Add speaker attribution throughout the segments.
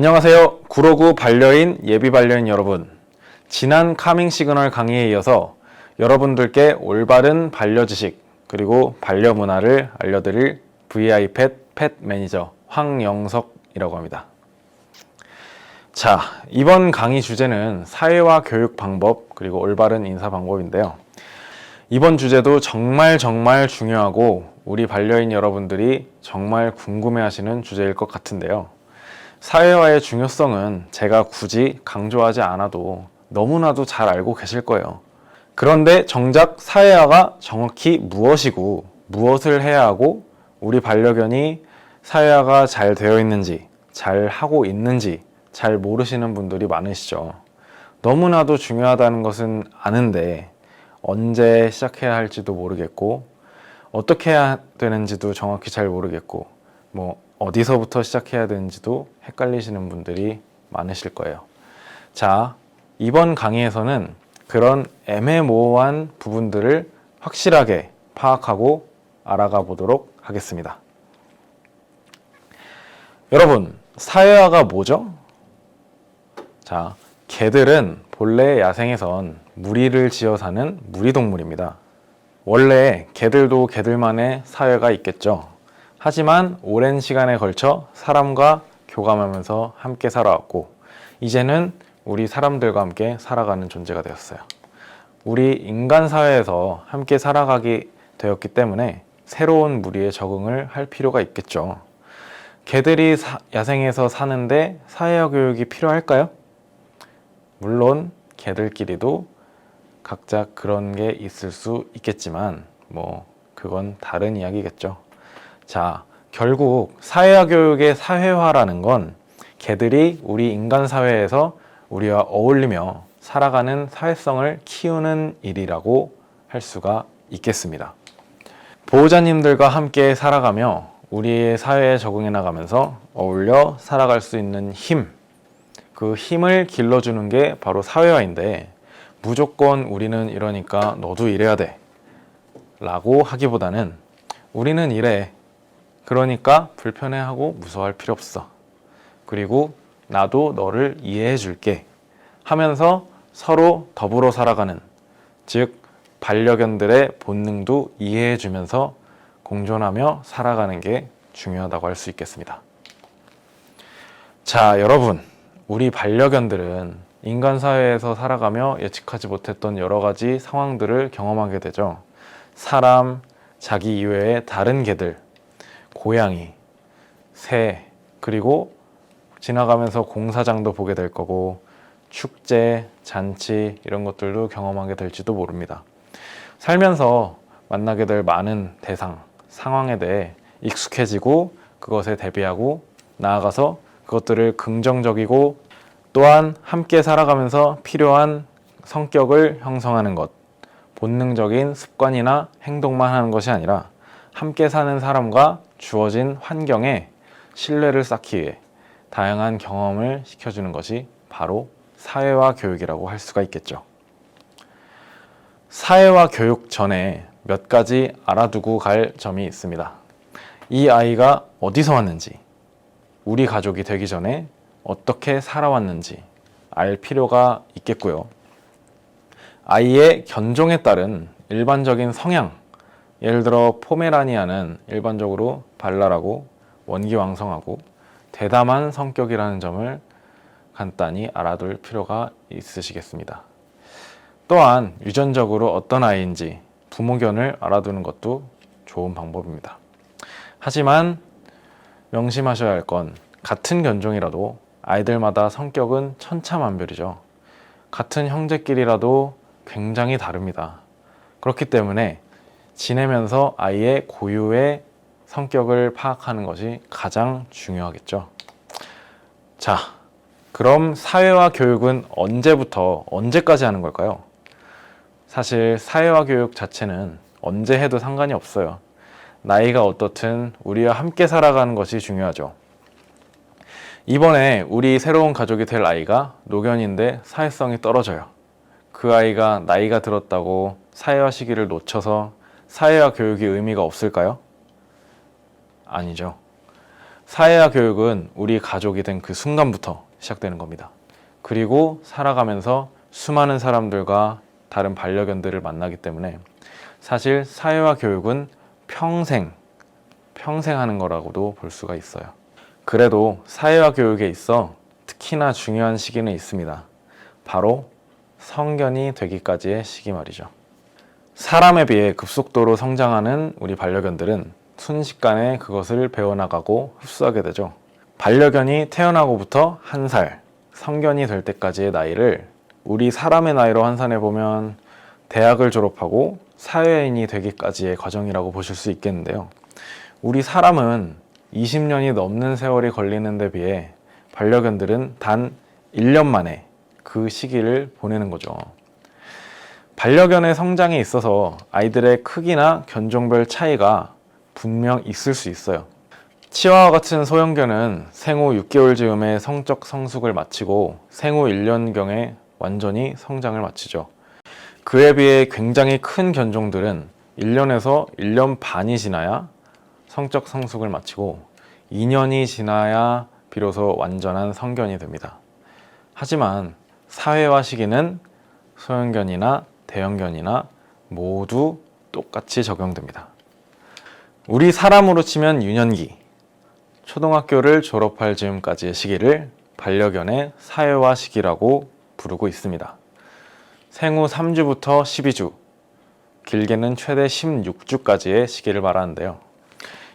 Speaker 1: 안녕하세요. 구로구 반려인 예비 반려인 여러분. 지난 카밍 시그널 강의에 이어서 여러분들께 올바른 반려 지식 그리고 반려 문화를 알려드릴 VIPet 펫 매니저 황영석이라고 합니다. 자, 이번 강의 주제는 사회화 교육 방법 그리고 올바른 인사 방법인데요. 이번 주제도 정말 중요하고 우리 반려인 여러분들이 정말 궁금해하시는 주제일 것 같은데요. 사회화의 중요성은 제가 굳이 강조하지 않아도 너무나도 잘 알고 계실 거예요. 그런데 정작 사회화가 정확히 무엇이고 무엇을 해야 하고 우리 반려견이 사회화가 잘 되어 있는지 잘 하고 있는지 잘 모르시는 분들이 많으시죠. 너무나도 중요하다는 것은 아는데 언제 시작해야 할지도 모르겠고 어떻게 해야 되는지도 정확히 잘 모르겠고 어디서부터 시작해야 되는지도 헷갈리시는 분들이 많으실 거예요. 자, 이번 강의에서는 그런 애매모호한 부분들을 확실하게 파악하고 알아가 보도록 하겠습니다. 여러분, 사회화가 뭐죠? 자, 개들은 본래 야생에선 무리를 지어 사는 무리동물입니다. 원래 개들도 개들만의 사회가 있겠죠. 하지만 오랜 시간에 걸쳐 사람과 교감하면서 함께 살아왔고 이제는 우리 사람들과 함께 살아가는 존재가 되었어요. 우리 인간 사회에서 함께 살아가게 되었기 때문에 새로운 무리에 적응을 할 필요가 있겠죠. 개들이 야생에서 사는데 사회화 교육이 필요할까요? 물론 개들끼리도 각자 그런 게 있을 수 있겠지만 그건 다른 이야기겠죠. 자, 결국 사회화 교육의 사회화라는 건 개들이 우리 인간 사회에서 우리와 어울리며 살아가는 사회성을 키우는 일이라고 할 수가 있겠습니다. 보호자님들과 함께 살아가며 우리의 사회에 적응해 나가면서 어울려 살아갈 수 있는 힘, 그 힘을 길러주는 게 바로 사회화인데 무조건 우리는 이러니까 너도 이래야 돼 라고 하기보다는 우리는 이래 그러니까 불편해하고 무서워할 필요 없어. 그리고 나도 너를 이해해 줄게 하면서 서로 더불어 살아가는, 즉 반려견들의 본능도 이해해 주면서 공존하며 살아가는 게 중요하다고 할 수 있겠습니다. 자, 여러분, 우리 반려견들은 인간 사회에서 살아가며 예측하지 못했던 여러 가지 상황들을 경험하게 되죠. 사람, 자기 이외의 다른 개들, 고양이, 새, 그리고 지나가면서 공사장도 보게 될 거고 축제, 잔치 이런 것들도 경험하게 될지도 모릅니다. 살면서 만나게 될 많은 대상, 상황에 대해 익숙해지고 그것에 대비하고 나아가서 그것들을 긍정적이고 또한 함께 살아가면서 필요한 성격을 형성하는 것, 본능적인 습관이나 행동만 하는 것이 아니라 함께 사는 사람과 주어진 환경에 신뢰를 쌓기 위해 다양한 경험을 시켜주는 것이 바로 사회화 교육이라고 할 수가 있겠죠. 사회화 교육 전에 몇 가지 알아두고 갈 점이 있습니다. 이 아이가 어디서 왔는지, 우리 가족이 되기 전에 어떻게 살아왔는지 알 필요가 있겠고요. 아이의 견종에 따른 일반적인 성향, 예를 들어 포메라니안은 일반적으로 발랄하고 원기왕성하고 대담한 성격이라는 점을 간단히 알아둘 필요가 있으시겠습니다. 또한 유전적으로 어떤 아이인지 부모견을 알아두는 것도 좋은 방법입니다. 하지만 명심하셔야 할 건 같은 견종이라도 아이들마다 성격은 천차만별이죠. 같은 형제끼리라도 굉장히 다릅니다. 그렇기 때문에 지내면서 아이의 고유의 성격을 파악하는 것이 가장 중요하겠죠. 자, 그럼 사회화 교육은 언제부터 언제까지 하는 걸까요? 사실 사회화 교육 자체는 언제 해도 상관이 없어요. 나이가 어떻든 우리와 함께 살아가는 것이 중요하죠. 이번에 우리 새로운 가족이 될 아이가 노견인데 사회성이 떨어져요. 그 아이가 나이가 들었다고 사회화 시기를 놓쳐서 사회화 교육이 의미가 없을까요? 아니죠. 사회화 교육은 우리 가족이 된 그 순간부터 시작되는 겁니다. 그리고 살아가면서 수많은 사람들과 다른 반려견들을 만나기 때문에 사실 사회화 교육은 평생 하는 거라고도 볼 수가 있어요. 그래도 사회화 교육에 있어 특히나 중요한 시기는 있습니다. 바로 성견이 되기까지의 시기 말이죠. 사람에 비해 급속도로 성장하는 우리 반려견들은 순식간에 그것을 배워나가고 흡수하게 되죠. 반려견이 태어나고부터 1살, 성견이 될 때까지의 나이를 우리 사람의 나이로 환산해보면 대학을 졸업하고 사회인이 되기까지의 과정이라고 보실 수 있겠는데요. 우리 사람은 20년이 넘는 세월이 걸리는 데 비해 반려견들은 단 1년 만에 그 시기를 보내는 거죠. 반려견의 성장에 있어서 아이들의 크기나 견종별 차이가 분명 있을 수 있어요. 치와와 같은 소형견은 생후 6개월 즈음에 성적 성숙을 마치고 생후 1년경에 완전히 성장을 마치죠. 그에 비해 굉장히 큰 견종들은 1년에서 1년 반이 지나야 성적 성숙을 마치고 2년이 지나야 비로소 완전한 성견이 됩니다. 하지만 사회화 시기는 소형견이나 대형견이나 모두 똑같이 적용됩니다. 우리 사람으로 치면 유년기, 초등학교를 졸업할 즈음까지의 시기를 반려견의 사회화 시기라고 부르고 있습니다. 생후 3주부터 12주, 길게는 최대 16주까지의 시기를 말하는데요.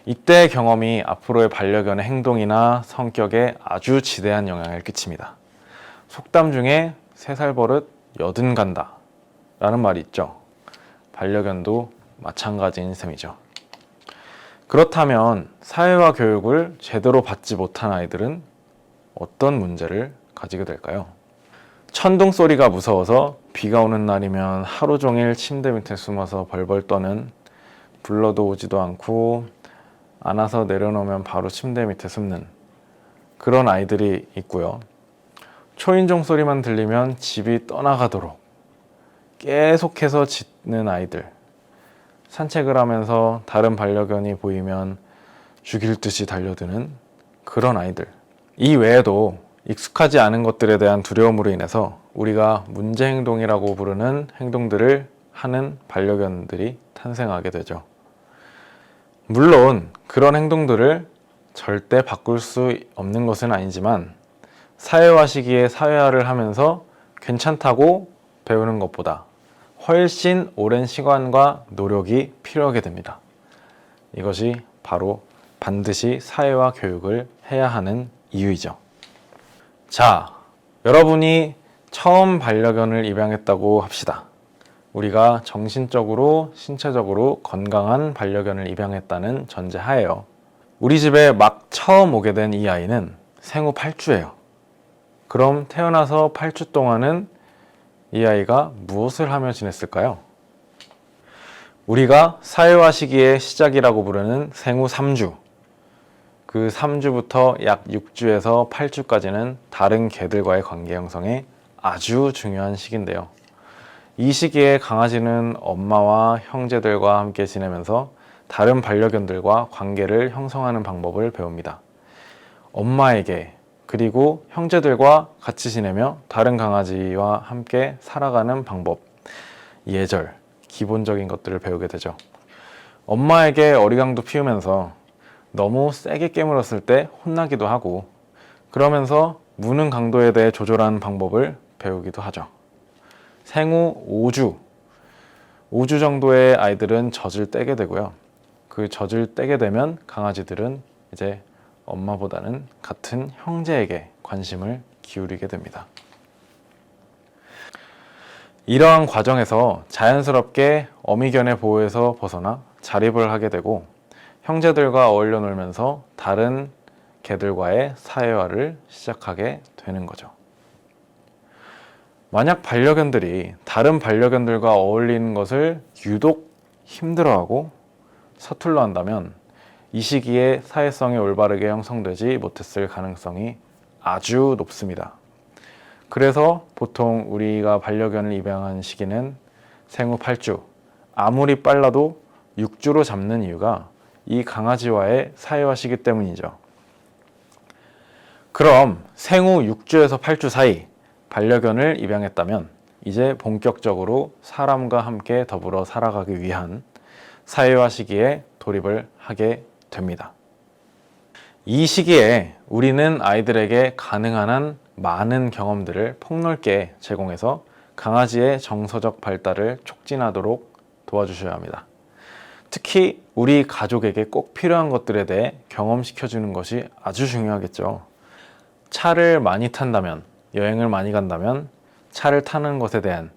Speaker 1: 이때 경험이 앞으로의 반려견의 행동이나 성격에 아주 지대한 영향을 끼칩니다. 속담 중에 3살 버릇 여든 간다 라는 말이 있죠. 반려견도 마찬가지인 셈이죠. 그렇다면 사회화 교육을 제대로 받지 못한 아이들은 어떤 문제를 가지게 될까요? 천둥 소리가 무서워서 비가 오는 날이면 하루 종일 침대 밑에 숨어서 벌벌 떠는, 불러도 오지도 않고 안아서 내려놓으면 바로 침대 밑에 숨는 그런 아이들이 있고요. 초인종 소리만 들리면 집이 떠나가도록 계속해서 짖는 아이들, 산책을 하면서 다른 반려견이 보이면 죽일 듯이 달려드는 그런 아이들. 이 외에도 익숙하지 않은 것들에 대한 두려움으로 인해서 우리가 문제 행동이라고 부르는 행동들을 하는 반려견들이 탄생하게 되죠. 물론 그런 행동들을 절대 바꿀 수 없는 것은 아니지만 사회화 시기에 사회화를 하면서 괜찮다고 배우는 것보다 훨씬 오랜 시간과 노력이 필요하게 됩니다. 이것이 바로 반드시 사회화 교육을 해야 하는 이유이죠. 자, 여러분이 처음 반려견을 입양했다고 합시다. 우리가 정신적으로, 신체적으로 건강한 반려견을 입양했다는 전제하에요. 우리 집에 막 처음 오게 된 이 아이는 생후 8주예요. 그럼 태어나서 8주 동안은 이 아이가 무엇을 하며 지냈을까요? 우리가 사회화 시기의 시작이라고 부르는 생후 3주, 그 3주부터 약 6주에서 8주까지는 다른 개들과의 관계 형성에 아주 중요한 시기인데요. 이 시기에 강아지는 엄마와 형제들과 함께 지내면서 다른 반려견들과 관계를 형성하는 방법을 배웁니다. 엄마에게 그리고 형제들과 같이 지내며 다른 강아지와 함께 살아가는 방법, 예절, 기본적인 것들을 배우게 되죠. 엄마에게 어리광도 피우면서 너무 세게 깨물었을 때 혼나기도 하고, 그러면서 무는 강도에 대해 조절하는 방법을 배우기도 하죠. 생후 5주 정도의 아이들은 젖을 떼게 되고요. 그 젖을 떼게 되면 강아지들은 이제 엄마보다는 같은 형제에게 관심을 기울이게 됩니다. 이러한 과정에서 자연스럽게 어미견의 보호에서 벗어나 자립을 하게 되고 형제들과 어울려 놀면서 다른 개들과의 사회화를 시작하게 되는 거죠. 만약 반려견들이 다른 반려견들과 어울리는 것을 유독 힘들어하고 서툴러 한다면 이 시기에 사회성이 올바르게 형성되지 못했을 가능성이 아주 높습니다. 그래서 보통 우리가 반려견을 입양한 시기는 생후 8주, 아무리 빨라도 6주로 잡는 이유가 이 강아지와의 사회화 시기 때문이죠. 그럼 생후 6주에서 8주 사이 반려견을 입양했다면 이제 본격적으로 사람과 함께 더불어 살아가기 위한 사회화 시기에 돌입을 하게 됩니다. 이 시기에 우리는 아이들에게 가능한 한 많은 경험들을 폭넓게 제공해서 강아지의 정서적 발달을 촉진하도록 도와주셔야 합니다. 특히 우리 가족에게 꼭 필요한 것들에 대해 경험시켜주는 것이 아주 중요하겠죠. 차를 많이 탄다면, 여행을 많이 간다면 차를 타는 것에 대한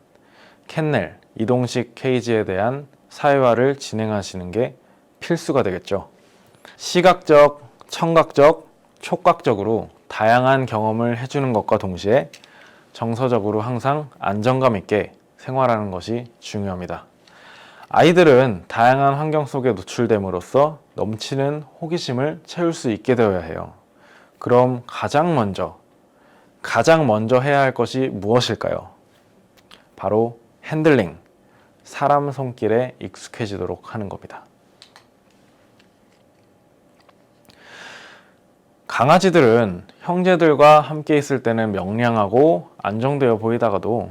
Speaker 1: 캔넬, 이동식 케이지에 대한 사회화를 진행하시는 게 필수가 되겠죠. 시각적, 청각적, 촉각적으로 다양한 경험을 해주는 것과 동시에 정서적으로 항상 안정감 있게 생활하는 것이 중요합니다. 아이들은 다양한 환경 속에 노출됨으로써 넘치는 호기심을 채울 수 있게 되어야 해요. 그럼 가장 먼저 해야 할 것이 무엇일까요? 바로 핸들링, 사람 손길에 익숙해지도록 하는 겁니다. 강아지들은 형제들과 함께 있을 때는 명량하고 안정되어 보이다가도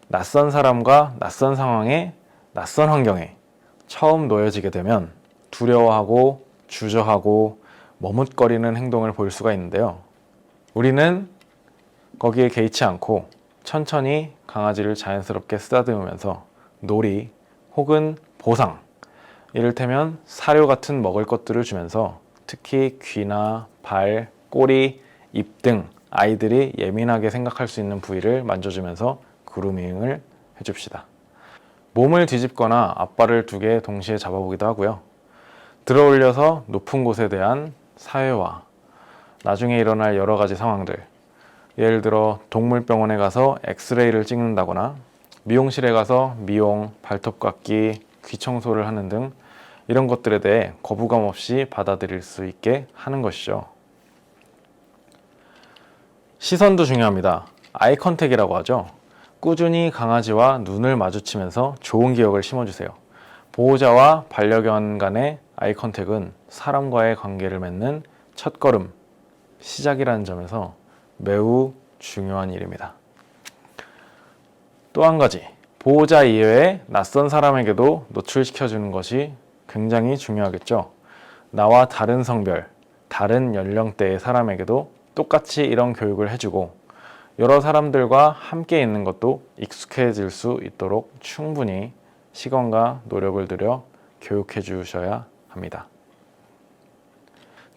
Speaker 1: 낯선 사람과 낯선 상황에, 낯선 환경에 처음 놓여지게 되면 두려워하고 주저하고 머뭇거리는 행동을 보일 수가 있는데요. 우리는 거기에 개의치 않고 천천히 강아지를 자연스럽게 쓰다듬으면서 놀이 혹은 보상, 이를테면 사료 같은 먹을 것들을 주면서 특히 귀나 발, 꼬리, 입 등 아이들이 예민하게 생각할 수 있는 부위를 만져주면서 그루밍을 해줍시다. 몸을 뒤집거나 앞발을 두 개 동시에 잡아보기도 하고요. 들어올려서 높은 곳에 대한 사회화, 나중에 일어날 여러 가지 상황들, 예를 들어 동물병원에 가서 엑스레이를 찍는다거나 미용실에 가서 미용, 발톱 깎기, 귀 청소를 하는 등 이런 것들에 대해 거부감 없이 받아들일 수 있게 하는 것이죠. 시선도 중요합니다. 아이 컨택이라고 하죠. 꾸준히 강아지와 눈을 마주치면서 좋은 기억을 심어주세요. 보호자와 반려견 간의 아이 컨택은 사람과의 관계를 맺는 첫걸음, 시작이라는 점에서 매우 중요한 일입니다. 또 한 가지, 보호자 이외의 낯선 사람에게도 노출시켜주는 것이 굉장히 중요하겠죠. 나와 다른 성별, 다른 연령대의 사람에게도 똑같이 이런 교육을 해주고 여러 사람들과 함께 있는 것도 익숙해질 수 있도록 충분히 시간과 노력을 들여 교육해 주셔야 합니다.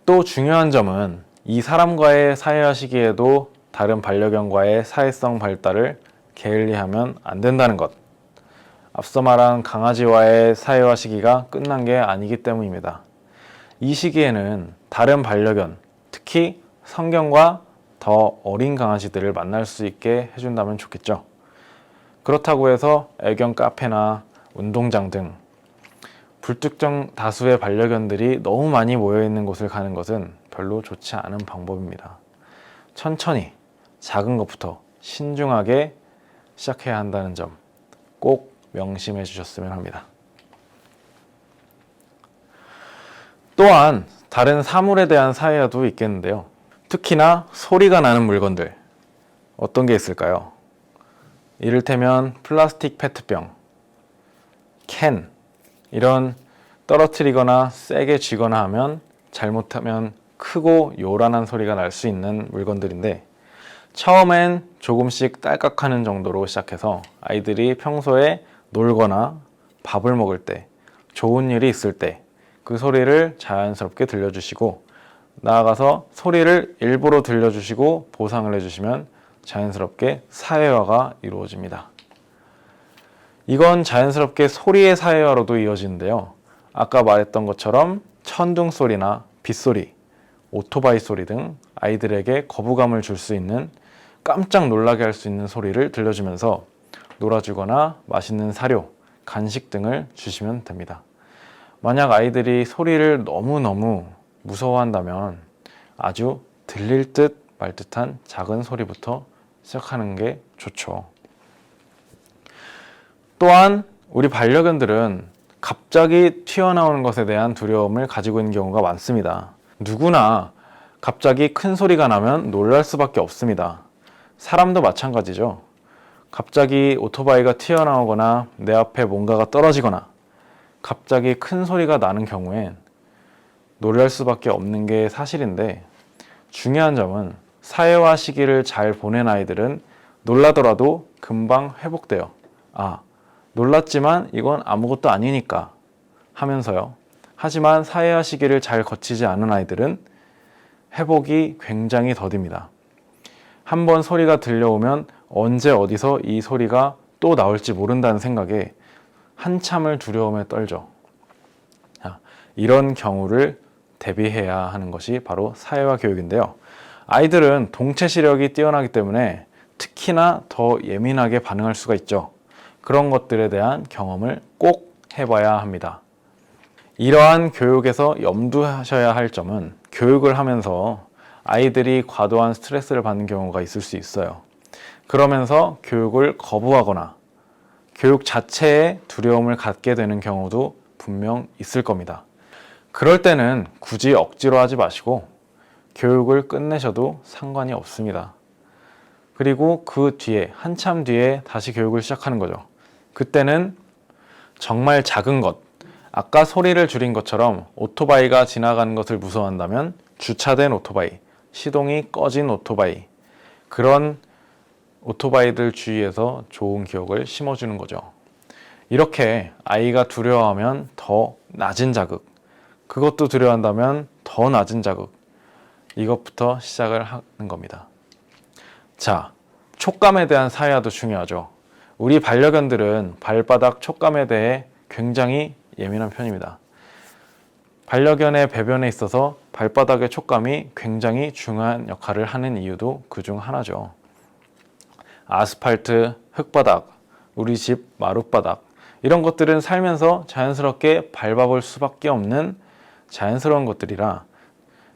Speaker 1: 또 중요한 점은 이 사람과의 사회화 시기에도 다른 반려견과의 사회성 발달을 게을리하면 안 된다는 것. 앞서 말한 강아지와의 사회화 시기가 끝난 게 아니기 때문입니다. 이 시기에는 다른 반려견, 특히 성견과 더 어린 강아지들을 만날 수 있게 해준다면 좋겠죠. 그렇다고 해서 애견 카페나 운동장 등 불특정 다수의 반려견들이 너무 많이 모여있는 곳을 가는 것은 별로 좋지 않은 방법입니다. 천천히 작은 것부터 신중하게 시작해야 한다는 점 꼭 명심해 주셨으면 합니다. 또한 다른 사물에 대한 사회화도 있겠는데요. 특히나 소리가 나는 물건들, 어떤 게 있을까요? 이를테면 플라스틱 페트병, 캔, 이런 떨어뜨리거나 세게 쥐거나 하면 잘못하면 크고 요란한 소리가 날 수 있는 물건들인데, 처음엔 조금씩 딸깍하는 정도로 시작해서 아이들이 평소에 놀거나 밥을 먹을 때, 좋은 일이 있을 때 그 소리를 자연스럽게 들려주시고, 나아가서 소리를 일부러 들려주시고 보상을 해주시면 자연스럽게 사회화가 이루어집니다. 이건 자연스럽게 소리의 사회화로도 이어지는데요. 아까 말했던 것처럼 천둥 소리나 빗소리, 오토바이 소리 등 아이들에게 거부감을 줄 수 있는, 깜짝 놀라게 할 수 있는 소리를 들려주면서 놀아주거나 맛있는 사료, 간식 등을 주시면 됩니다. 만약 아이들이 소리를 너무너무 무서워한다면 아주 들릴 듯 말 듯한 작은 소리부터 시작하는 게 좋죠. 또한 우리 반려견들은 갑자기 튀어나오는 것에 대한 두려움을 가지고 있는 경우가 많습니다. 누구나 갑자기 큰 소리가 나면 놀랄 수밖에 없습니다. 사람도 마찬가지죠. 갑자기 오토바이가 튀어나오거나 내 앞에 뭔가가 떨어지거나 갑자기 큰 소리가 나는 경우엔 놀랄 수밖에 없는 게 사실인데, 중요한 점은 사회화 시기를 잘 보낸 아이들은 놀라더라도 금방 회복돼요. 아, 놀랐지만 이건 아무것도 아니니까 하면서요. 하지만 사회화 시기를 잘 거치지 않은 아이들은 회복이 굉장히 더딥니다. 한번 소리가 들려오면 언제 어디서 이 소리가 또 나올지 모른다는 생각에 한참을 두려움에 떨죠. 이런 경우를 대비해야 하는 것이 바로 사회화 교육인데요. 아이들은 동체 시력이 뛰어나기 때문에 특히나 더 예민하게 반응할 수가 있죠. 그런 것들에 대한 경험을 꼭 해봐야 합니다. 이러한 교육에서 염두하셔야 할 점은, 교육을 하면서 아이들이 과도한 스트레스를 받는 경우가 있을 수 있어요. 그러면서 교육을 거부하거나 교육 자체에 두려움을 갖게 되는 경우도 분명 있을 겁니다. 그럴 때는 굳이 억지로 하지 마시고 교육을 끝내셔도 상관이 없습니다. 그리고 그 뒤에, 한참 뒤에 다시 교육을 시작하는 거죠. 그때는 정말 작은 것, 아까 소리를 줄인 것처럼 오토바이가 지나가는 것을 무서워한다면 주차된 오토바이, 시동이 꺼진 오토바이, 그런 오토바이들 주위에서 좋은 기억을 심어주는 거죠. 이렇게 아이가 두려워하면 더 낮은 자극, 그것도 두려워한다면 더 낮은 자극, 이것부터 시작을 하는 겁니다. 자, 촉감에 대한 사회화도 중요하죠. 우리 반려견들은 발바닥 촉감에 대해 굉장히 예민한 편입니다. 반려견의 배변에 있어서 발바닥의 촉감이 굉장히 중요한 역할을 하는 이유도 그중 하나죠. 아스팔트, 흙바닥, 우리 집 마룻바닥, 이런 것들은 살면서 자연스럽게 밟아볼 수밖에 없는 자연스러운 것들이라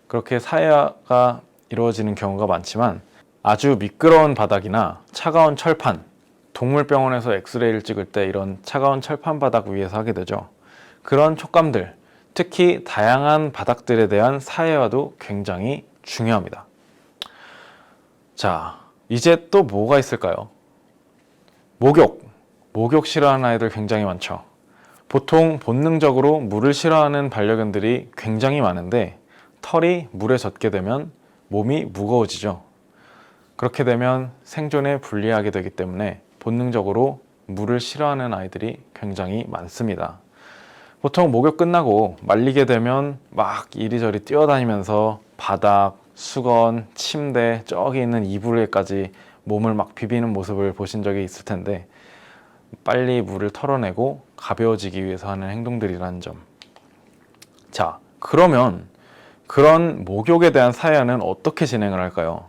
Speaker 1: 그렇게 사회화가 이루어지는 경우가 많지만, 아주 미끄러운 바닥이나 차가운 철판, 동물병원에서 엑스레이를 찍을 때 이런 차가운 철판 바닥 위에서 하게 되죠. 그런 촉감들, 특히 다양한 바닥들에 대한 사회화도 굉장히 중요합니다. 자, 이제 또 뭐가 있을까요? 목욕 싫어하는 아이들 굉장히 많죠. 보통 본능적으로 물을 싫어하는 반려견들이 굉장히 많은데, 털이 물에 젖게 되면 몸이 무거워지죠. 그렇게 되면 생존에 불리하게 되기 때문에 본능적으로 물을 싫어하는 아이들이 굉장히 많습니다. 보통 목욕 끝나고 말리게 되면 막 이리저리 뛰어다니면서 바닥, 수건, 침대, 저기 있는 이불에까지 몸을 막 비비는 모습을 보신 적이 있을 텐데, 빨리 물을 털어내고 가벼워지기 위해서 하는 행동들이라는 점. 자, 그러면 그런 목욕에 대한 사회화는 어떻게 진행을 할까요?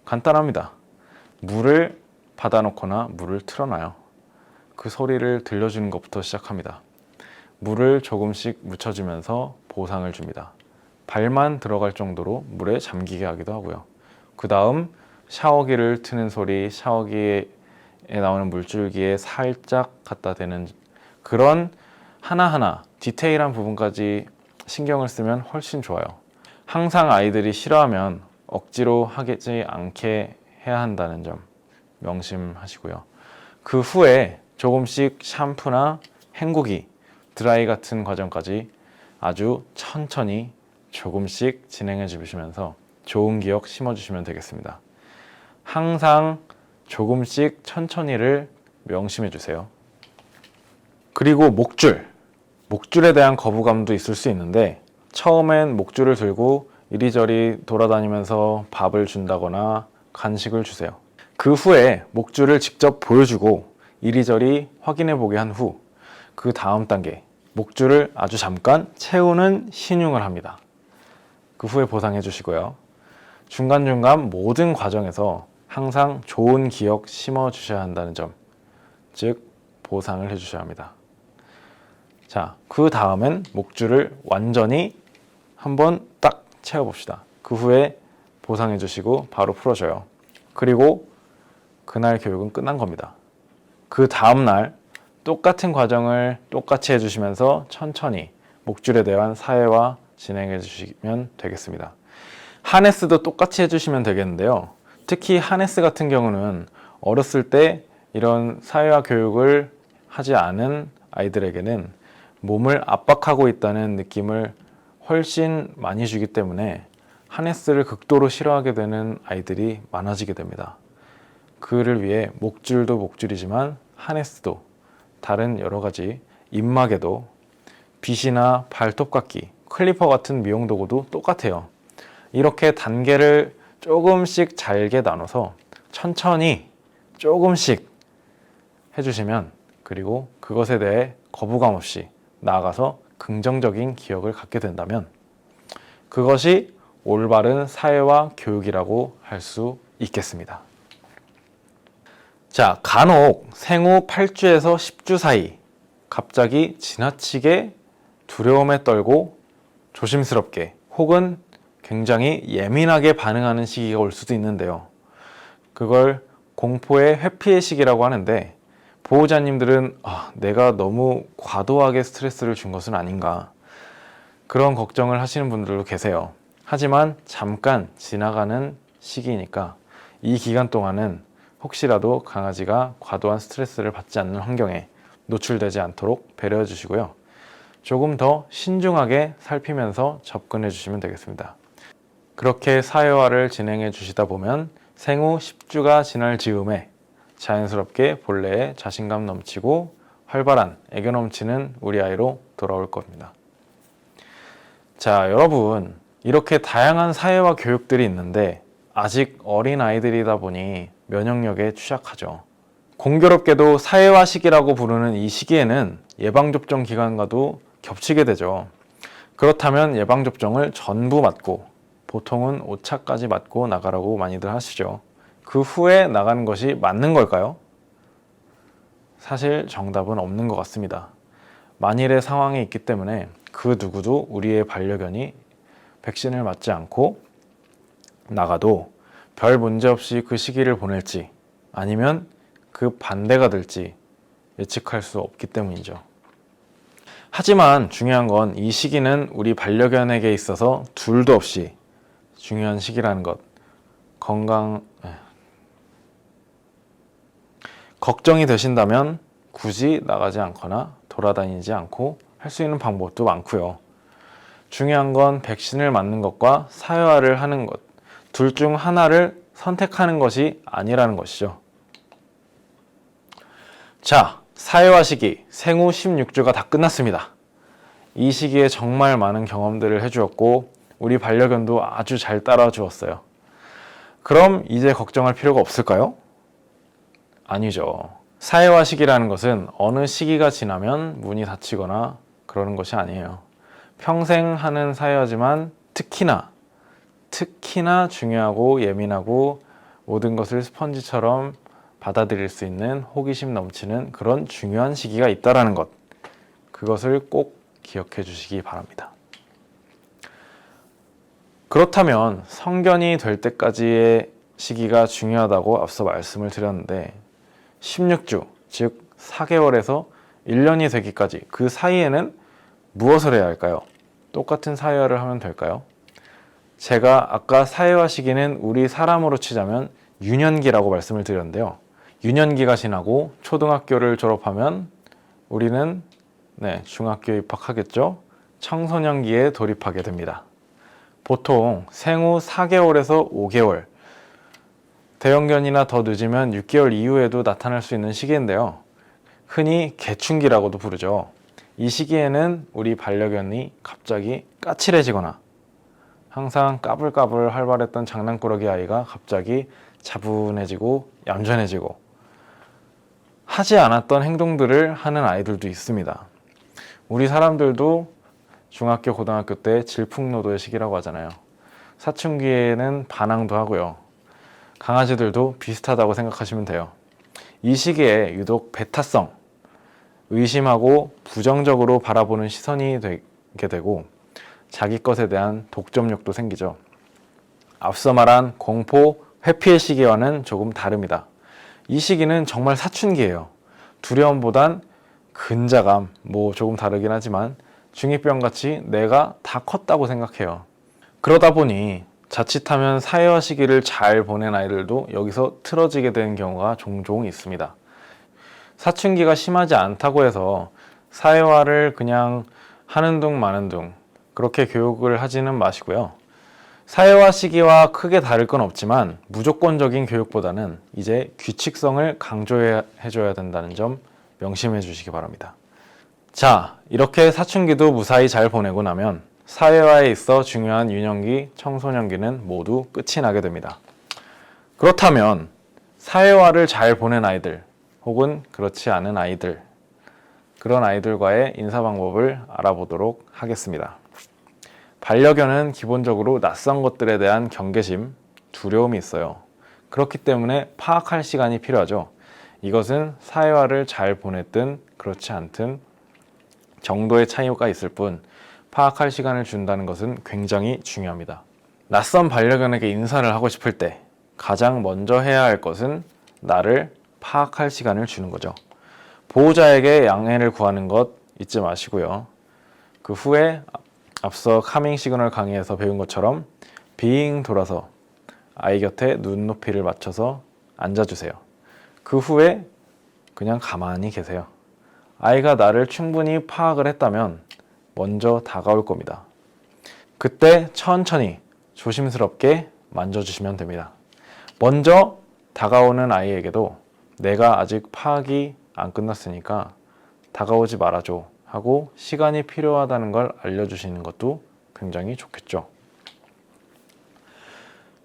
Speaker 1: 간단합니다. 물을 받아놓거나 물을 틀어놔요. 그 소리를 들려주는 것부터 시작합니다. 물을 조금씩 묻혀주면서 보상을 줍니다. 발만 들어갈 정도로 물에 잠기게 하기도 하고요. 그 다음 샤워기를 트는 소리, 샤워기에 나오는 물줄기에 살짝 갖다 대는, 그런 하나하나 디테일한 부분까지 신경을 쓰면 훨씬 좋아요. 항상 아이들이 싫어하면 억지로 하지 않게 해야 한다는 점 명심하시고요. 그 후에 조금씩 샴푸나 헹구기, 드라이 같은 과정까지 아주 천천히 조금씩 진행해 주시면서 좋은 기억 심어주시면 되겠습니다. 항상 조금씩 천천히를 명심해 주세요. 그리고 목줄에 대한 거부감도 있을 수 있는데, 처음엔 목줄을 들고 이리저리 돌아다니면서 밥을 준다거나 간식을 주세요. 그 후에 목줄을 직접 보여주고 이리저리 확인해 보게 한 후, 그 다음 단계, 목줄을 아주 잠깐 채우는 신용을 합니다. 그 후에 보상해 주시고요. 중간중간 모든 과정에서 항상 좋은 기억 심어 주셔야 한다는 점, 즉 보상을 해 주셔야 합니다. 자, 그 다음엔 목줄을 완전히 한번 딱 채워봅시다. 그 후에 보상해 주시고 바로 풀어줘요. 그리고 그날 교육은 끝난 겁니다. 그 다음날 똑같은 과정을 똑같이 해주시면서 천천히 목줄에 대한 사회화 진행해 주시면 되겠습니다. 하네스도 똑같이 해주시면 되겠는데요. 특히 하네스 같은 경우는 어렸을 때 이런 사회화 교육을 하지 않은 아이들에게는 몸을 압박하고 있다는 느낌을 훨씬 많이 주기 때문에 하네스를 극도로 싫어하게 되는 아이들이 많아지게 됩니다. 그를 위해 목줄도 목줄이지만 하네스도 다른 여러 가지 입마개도 빗이나 발톱깎이, 클리퍼 같은 미용 도구도 똑같아요. 이렇게 단계를 조금씩 잘게 나눠서 천천히 조금씩 해주시면, 그리고 그것에 대해 거부감 없이 나아가서 긍정적인 기억을 갖게 된다면 그것이 올바른 사회화 교육이라고 할 수 있겠습니다. 자, 간혹 생후 8주에서 10주 사이 갑자기 지나치게 두려움에 떨고 조심스럽게 혹은 굉장히 예민하게 반응하는 시기가 올 수도 있는데요. 그걸 공포의 회피의 시기라고 하는데, 보호자님들은 내가 너무 과도하게 스트레스를 준 것은 아닌가, 그런 걱정을 하시는 분들도 계세요. 하지만 잠깐 지나가는 시기니까 이 기간 동안은 혹시라도 강아지가 과도한 스트레스를 받지 않는 환경에 노출되지 않도록 배려해 주시고요. 조금 더 신중하게 살피면서 접근해 주시면 되겠습니다. 그렇게 사회화를 진행해 주시다 보면 생후 10주가 지날 즈음에 자연스럽게 본래의 자신감 넘치고 활발한 애교 넘치는 우리 아이로 돌아올 겁니다. 자, 여러분, 이렇게 다양한 사회화 교육들이 있는데 아직 어린 아이들이다 보니 면역력에 취약하죠. 공교롭게도 사회화 시기라고 부르는 이 시기에는 예방접종 기간과도 겹치게 되죠. 그렇다면 예방접종을 전부 맞고, 보통은 5차까지 맞고 나가라고 많이들 하시죠. 그 후에 나가는 것이 맞는 걸까요? 사실 정답은 없는 것 같습니다. 만일의 상황이 있기 때문에 그 누구도 우리의 반려견이 백신을 맞지 않고 나가도 별 문제 없이 그 시기를 보낼지 아니면 그 반대가 될지 예측할 수 없기 때문이죠. 하지만 중요한 건 이 시기는 우리 반려견에게 있어서 둘도 없이 중요한 시기라는 것. 걱정이 되신다면 굳이 나가지 않거나 돌아다니지 않고 할 수 있는 방법도 많고요. 중요한 건 백신을 맞는 것과 사회화를 하는 것, 둘 중 하나를 선택하는 것이 아니라는 것이죠. 자, 사회화 시기 생후 16주가 다 끝났습니다. 이 시기에 정말 많은 경험들을 해주었고 우리 반려견도 아주 잘 따라주었어요. 그럼 이제 걱정할 필요가 없을까요? 아니죠. 사회화 시기라는 것은 어느 시기가 지나면 문이 닫히거나 그러는 것이 아니에요. 평생 하는 사회화지만 특히나 중요하고 예민하고 모든 것을 스펀지처럼 받아들일 수 있는 호기심 넘치는 그런 중요한 시기가 있다는 것, 그것을 꼭 기억해 주시기 바랍니다. 그렇다면 성견이 될 때까지의 시기가 중요하다고 앞서 말씀을 드렸는데 16주, 즉 4개월에서 1년이 되기까지 그 사이에는 무엇을 해야 할까요? 똑같은 사회화를 하면 될까요? 제가 아까 사회화 시기는 우리 사람으로 치자면 유년기라고 말씀을 드렸는데요. 유년기가 지나고 초등학교를 졸업하면 우리는 중학교에 입학하겠죠. 청소년기에 돌입하게 됩니다. 보통 생후 4개월에서 5개월, 대형견이나 더 늦으면 6개월 이후에도 나타날 수 있는 시기인데요. 흔히 개춘기라고도 부르죠. 이 시기에는 우리 반려견이 갑자기 까칠해지거나 항상 까불까불 활발했던 장난꾸러기 아이가 갑자기 차분해지고 얌전해지고 하지 않았던 행동들을 하는 아이들도 있습니다. 우리 사람들도 중학교, 고등학교 때 질풍노도의 시기라고 하잖아요. 사춘기에는 반항도 하고요. 강아지들도 비슷하다고 생각하시면 돼요. 이 시기에 유독 배타성, 의심하고 부정적으로 바라보는 시선이 되게 되고 자기 것에 대한 독점욕도 생기죠. 앞서 말한 공포, 회피의 시기와는 조금 다릅니다. 이 시기는 정말 사춘기예요. 두려움보단 근자감, 조금 다르긴 하지만 중2병 같이 내가 다 컸다고 생각해요. 그러다 보니 자칫하면 사회화 시기를 잘 보낸 아이들도 여기서 틀어지게 되는 경우가 종종 있습니다. 사춘기가 심하지 않다고 해서 사회화를 그냥 하는 둥 마는 둥 그렇게 교육을 하지는 마시고요. 사회화 시기와 크게 다를 건 없지만 무조건적인 교육보다는 이제 규칙성을 강조해줘야 된다는 점 명심해 주시기 바랍니다. 자, 이렇게 사춘기도 무사히 잘 보내고 나면 사회화에 있어 중요한 유년기, 청소년기는 모두 끝이 나게 됩니다. 그렇다면 사회화를 잘 보낸 아이들 혹은 그렇지 않은 아이들, 그런 아이들과의 인사 방법을 알아보도록 하겠습니다. 반려견은 기본적으로 낯선 것들에 대한 경계심, 두려움이 있어요. 그렇기 때문에 파악할 시간이 필요하죠. 이것은 사회화를 잘 보냈든 그렇지 않든 정도의 차이가 있을 뿐 파악할 시간을 준다는 것은 굉장히 중요합니다. 낯선 반려견에게 인사를 하고 싶을 때 가장 먼저 해야 할 것은 나를 파악할 시간을 주는 거죠. 보호자에게 양해를 구하는 것 잊지 마시고요. 그 후에 앞서 카밍 시그널 강의에서 배운 것처럼 빙 돌아서 아이 곁에 눈높이를 맞춰서 앉아주세요. 그 후에 그냥 가만히 계세요. 아이가 나를 충분히 파악을 했다면 먼저 다가올 겁니다. 그때 천천히 조심스럽게 만져주시면 됩니다. 먼저 다가오는 아이에게도 내가 아직 파악이 안 끝났으니까 다가오지 말아줘 하고 시간이 필요하다는 걸 알려주시는 것도 굉장히 좋겠죠.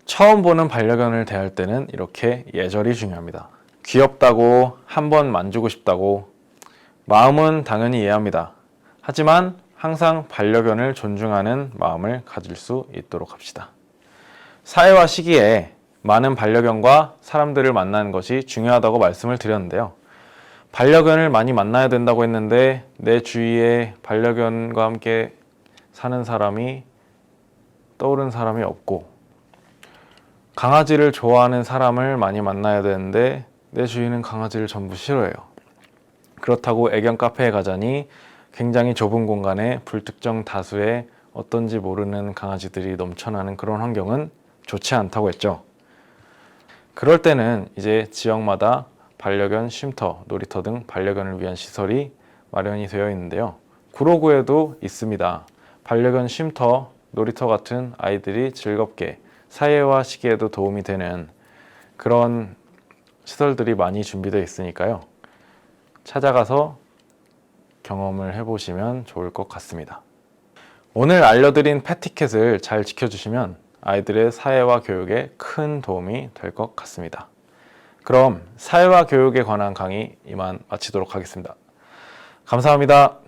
Speaker 1: 처음 보는 반려견을 대할 때는 이렇게 예절이 중요합니다. 귀엽다고 한번 만지고 싶다고 마음은 당연히 이해합니다. 하지만 항상 반려견을 존중하는 마음을 가질 수 있도록 합시다. 사회화 시기에 많은 반려견과 사람들을 만나는 것이 중요하다고 말씀을 드렸는데요. 반려견을 많이 만나야 된다고 했는데 내 주위에 반려견과 함께 사는 사람이 떠오른 사람이 없고, 강아지를 좋아하는 사람을 많이 만나야 되는데 내 주위는 강아지를 전부 싫어해요. 그렇다고 애견 카페에 가자니 굉장히 좁은 공간에 불특정 다수의 어떤지 모르는 강아지들이 넘쳐나는 그런 환경은 좋지 않다고 했죠. 그럴 때는 이제 지역마다 반려견 쉼터, 놀이터 등 반려견을 위한 시설이 마련이 되어 있는데요. 구로구에도 있습니다. 반려견 쉼터, 놀이터 같은 아이들이 즐겁게 사회화 시기에도 도움이 되는 그런 시설들이 많이 준비되어 있으니까요. 찾아가서 경험을 해보시면 좋을 것 같습니다. 오늘 알려드린 패티켓을 잘 지켜주시면 아이들의 사회화 교육에 큰 도움이 될 것 같습니다. 그럼 사회화 교육에 관한 강의 이만 마치도록 하겠습니다. 감사합니다.